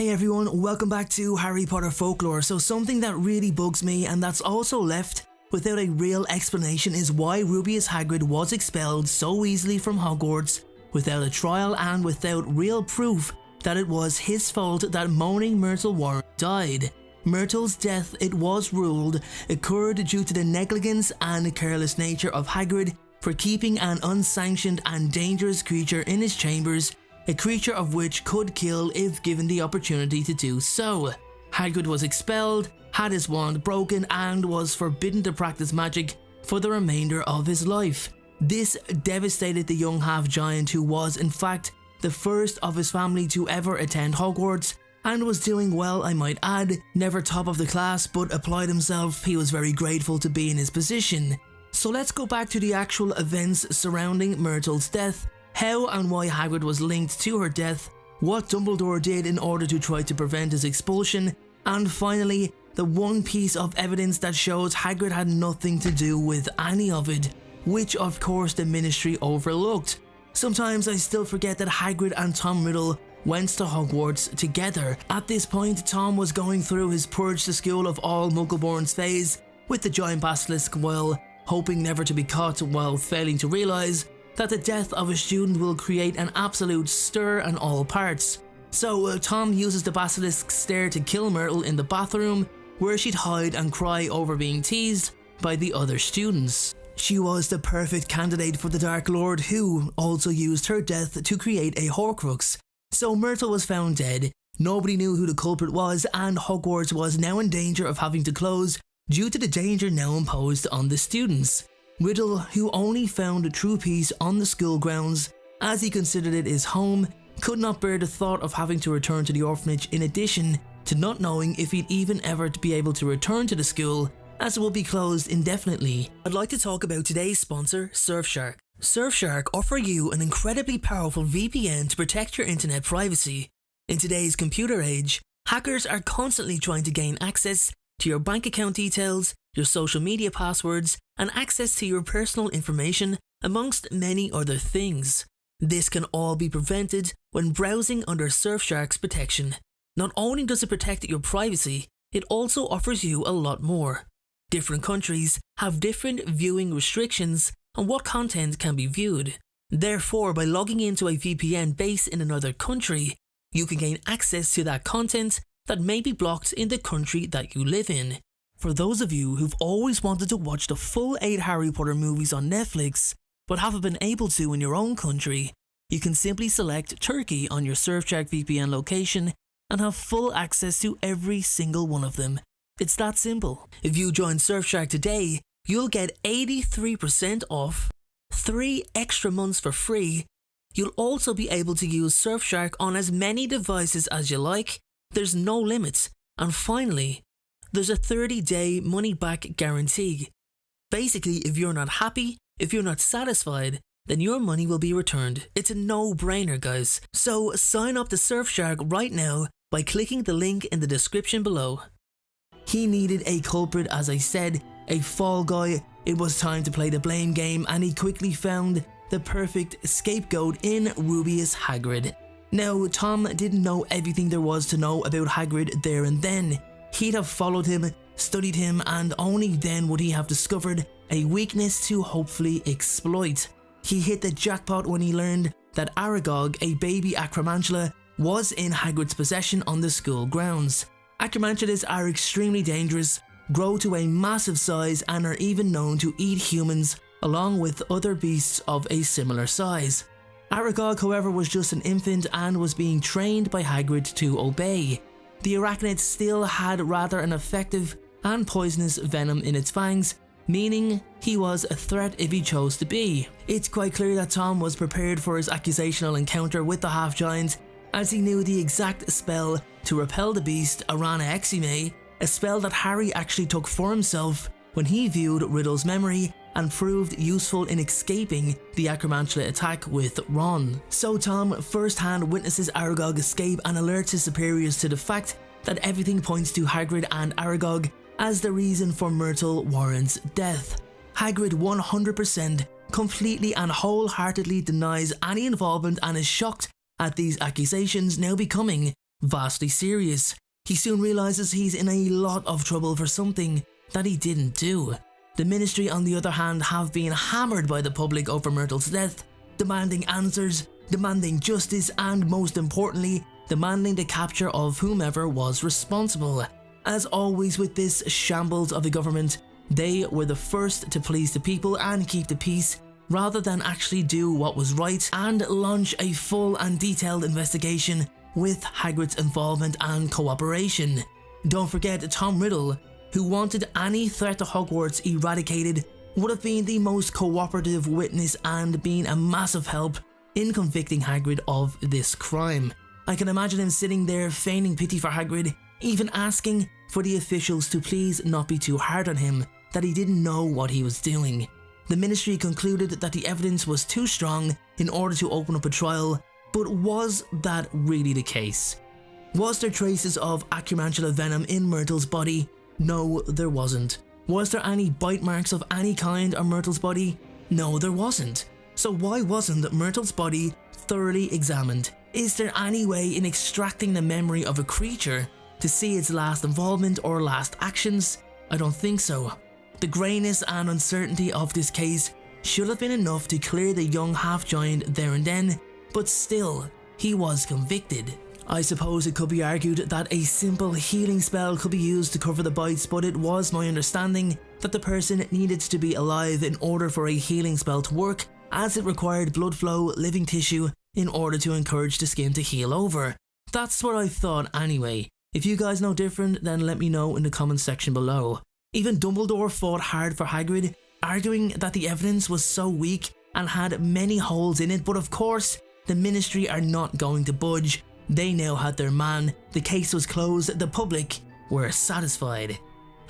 Hey everyone, welcome back to Harry Potter Folklore. So something that really bugs me and that's also left without a real explanation is why Rubeus Hagrid was expelled so easily from Hogwarts without a trial and without real proof that it was his fault that moaning Myrtle Warren died. Myrtle's death, it was ruled, occurred due to the negligence and careless nature of Hagrid for keeping an unsanctioned and dangerous creature in his chambers, a creature of which could kill if given the opportunity to do so. Hagrid was expelled, had his wand broken and was forbidden to practice magic for the remainder of his life. This devastated the young half-giant who was in fact the first of his family to ever attend Hogwarts and was doing well, I might add, never top of the class but applied himself. He was very grateful to be in his position. So let's go back to the actual events surrounding Myrtle's death, how and why Hagrid was linked to her death, what Dumbledore did in order to try to prevent his expulsion, and finally, the one piece of evidence that shows Hagrid had nothing to do with any of it, which of course the Ministry overlooked. Sometimes I still forget that Hagrid and Tom Riddle went to Hogwarts together. At this point, Tom was going through his purge to school of all Muggleborns phase with the giant basilisk while hoping never to be caught while failing to realise that the death of a student will create an absolute stir in all parts. So Tom uses the basilisk stare to kill Myrtle in the bathroom where she'd hide and cry over being teased by the other students. She was the perfect candidate for the Dark Lord who also used her death to create a Horcrux. So Myrtle was found dead, nobody knew who the culprit was and Hogwarts was now in danger of having to close due to the danger now imposed on the students. Riddle, who only found true peace on the school grounds as he considered it his home, could not bear the thought of having to return to the orphanage in addition to not knowing if he'd even ever be able to return to the school as it will be closed indefinitely. I'd like to talk about today's sponsor, Surfshark. Surfshark offer you an incredibly powerful VPN to protect your internet privacy. In today's computer age, hackers are constantly trying to gain access to your bank account details, your social media passwords, and access to your personal information, amongst many other things. This can all be prevented when browsing under Surfshark's protection. Not only does it protect your privacy, it also offers you a lot more. Different countries have different viewing restrictions on what content can be viewed. Therefore, by logging into a VPN based in another country, you can gain access to that content that may be blocked in the country that you live in. For those of you who've always wanted to watch the full 8 Harry Potter movies on Netflix, but haven't been able to in your own country, you can simply select Turkey on your Surfshark VPN location and have full access to every single one of them. It's that simple. If you join Surfshark today, you'll get 83% off, 3 extra months for free. You'll also be able to use Surfshark on as many devices as you like. There's no limits. And finally, there's a 30-day money-back guarantee. Basically, if you're not happy, if you're not satisfied, then your money will be returned. It's a no-brainer, guys. So sign up to Surfshark right now by clicking the link in the description below. He needed a culprit, as I said, a fall guy. It was time to play the blame game and he quickly found the perfect scapegoat in Rubeus Hagrid. Now, Tom didn't know everything there was to know about Hagrid there and then. He'd have followed him, studied him, and only then would he have discovered a weakness to hopefully exploit. He hit the jackpot when he learned that Aragog, a baby Acromantula, was in Hagrid's possession on the school grounds. Acromantulas are extremely dangerous, grow to a massive size, and are even known to eat humans along with other beasts of a similar size. Aragog, however, was just an infant and was being trained by Hagrid to obey. The arachnid still had rather an effective and poisonous venom in its fangs, meaning he was a threat if he chose to be. It's quite clear that Tom was prepared for his accusational encounter with the half-giant, as he knew the exact spell to repel the beast, Arana Exime, a spell that Harry actually took for himself when he viewed Riddle's memory and proved useful in escaping the Acromantula attack with Ron. So Tom firsthand witnesses Aragog escape and alerts his superiors to the fact that everything points to Hagrid and Aragog as the reason for Myrtle Warren's death. Hagrid 100% completely and wholeheartedly denies any involvement and is shocked at these accusations now becoming vastly serious. He soon realises he's in a lot of trouble for something that he didn't do. The Ministry, on the other hand, have been hammered by the public over Myrtles' death, demanding answers, demanding justice, and most importantly, demanding the capture of whomever was responsible. As always with this shambles of a government, they were the first to please the people and keep the peace, rather than actually do what was right and launch a full and detailed investigation with Hagrid's involvement and cooperation. Don't forget Tom Riddle, who wanted any threat to Hogwarts eradicated, would have been the most cooperative witness and been a massive help in convicting Hagrid of this crime. I can imagine him sitting there feigning pity for Hagrid, even asking for the officials to please not be too hard on him, that he didn't know what he was doing. The Ministry concluded that the evidence was too strong in order to open up a trial, but was that really the case? Was there traces of acromantula venom in Myrtles' body? No, there wasn't. Was there any bite marks of any kind on Myrtles' body? No, there wasn't. So why wasn't Myrtles' body thoroughly examined? Is there any way in extracting the memory of a creature to see its last involvement or last actions? I don't think so. The greyness and uncertainty of this case should have been enough to clear the young half-giant there and then, but still, he was convicted. I suppose it could be argued that a simple healing spell could be used to cover the bites, but it was my understanding that the person needed to be alive in order for a healing spell to work, as it required blood flow, living tissue, in order to encourage the skin to heal over. That's what I thought anyway. If you guys know different, then let me know in the comments section below. Even Dumbledore fought hard for Hagrid, arguing that the evidence was so weak and had many holes in it, but of course, the Ministry are not going to budge. They now had their man, the case was closed, the public were satisfied.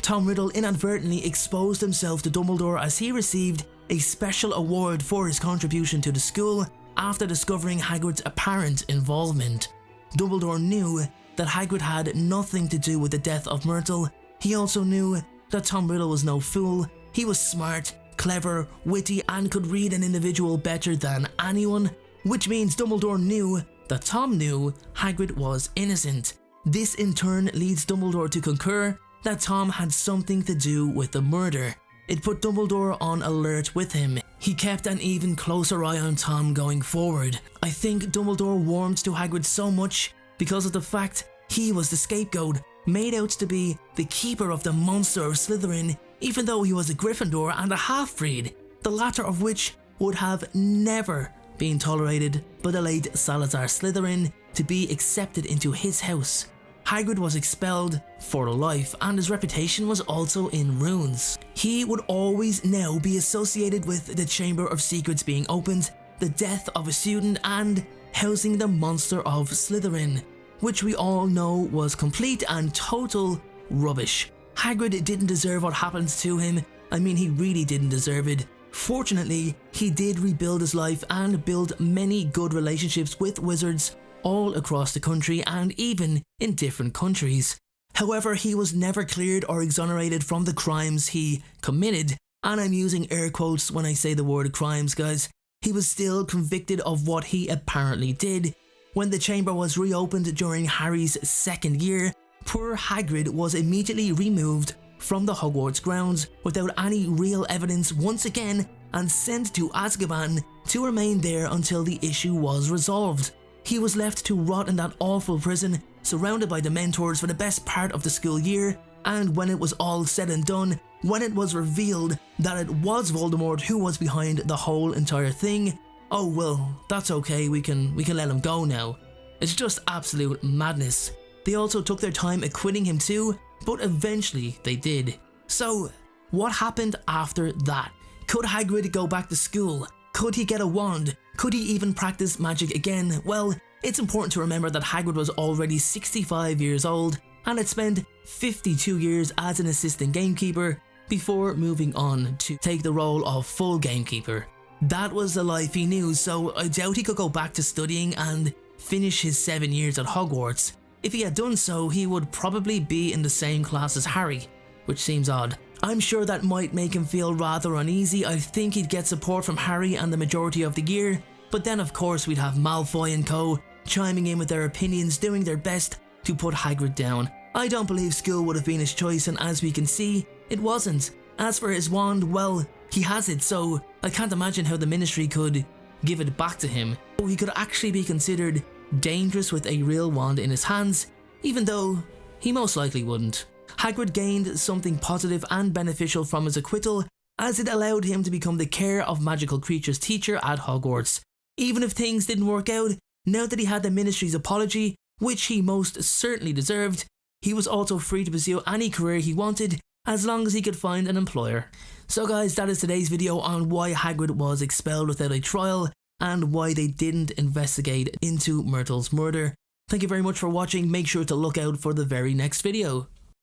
Tom Riddle inadvertently exposed himself to Dumbledore as he received a special award for his contribution to the school after discovering Hagrid's apparent involvement. Dumbledore knew that Hagrid had nothing to do with the death of Myrtle. He also knew that Tom Riddle was no fool. He was smart, clever, witty, and could read an individual better than anyone, which means Dumbledore knew that Tom knew Hagrid was innocent. This in turn leads Dumbledore to concur that Tom had something to do with the murder. It put Dumbledore on alert with him. He kept an even closer eye on Tom going forward. I think Dumbledore warmed to Hagrid so much because of the fact he was the scapegoat, made out to be the keeper of the monster of Slytherin, even though he was a Gryffindor and a half-breed, the latter of which would have never been tolerated by the late Salazar Slytherin to be accepted into his house. Hagrid was expelled for life and his reputation was also in ruins. He would always now be associated with the Chamber of Secrets being opened, the death of a student, and housing the monster of Slytherin, which we all know was complete and total rubbish. Hagrid didn't deserve what happened to him. I mean, he really didn't deserve it. Fortunately, he did rebuild his life and build many good relationships with wizards all across the country and even in different countries. However, he was never cleared or exonerated from the crimes he committed, and I'm using air quotes when I say the word crimes, guys. He was still convicted of what he apparently did. When the chamber was reopened during Harry's second year, poor Hagrid was immediately removed from the Hogwarts grounds without any real evidence once again and sent to Azkaban to remain there until the issue was resolved. He was left to rot in that awful prison, surrounded by Dementors for the best part of the school year, and when it was all said and done, when it was revealed that it was Voldemort who was behind the whole entire thing, oh well, that's okay, we can let him go now. It's just absolute madness. They also took their time acquitting him too, but eventually they did. So, what happened after that? Could Hagrid go back to school? Could he get a wand? Could he even practice magic again? Well, it's important to remember that Hagrid was already 65 years old and had spent 52 years as an assistant gamekeeper before moving on to take the role of full gamekeeper. That was the life he knew, so I doubt he could go back to studying and finish his 7 years at Hogwarts. If he had done so, he would probably be in the same class as Harry, which seems odd. I'm sure that might make him feel rather uneasy. I think he'd get support from Harry and the majority of the year, but then of course we'd have Malfoy and co, chiming in with their opinions, doing their best to put Hagrid down. I don't believe school would have been his choice, and as we can see, it wasn't. As for his wand, well, he has it, so I can't imagine how the Ministry could give it back to him. He could actually be considered dangerous with a real wand in his hands, even though he most likely wouldn't. Hagrid gained something positive and beneficial from his acquittal, as it allowed him to become the Care of Magical Creatures teacher at Hogwarts. Even if things didn't work out, now that he had the Ministry's apology, which he most certainly deserved, he was also free to pursue any career he wanted as long as he could find an employer. So guys, that is today's video on why Hagrid was expelled without a trial and why they didn't investigate into Myrtles' murder. Thank you very much for watching. Make sure to look out for the very next video.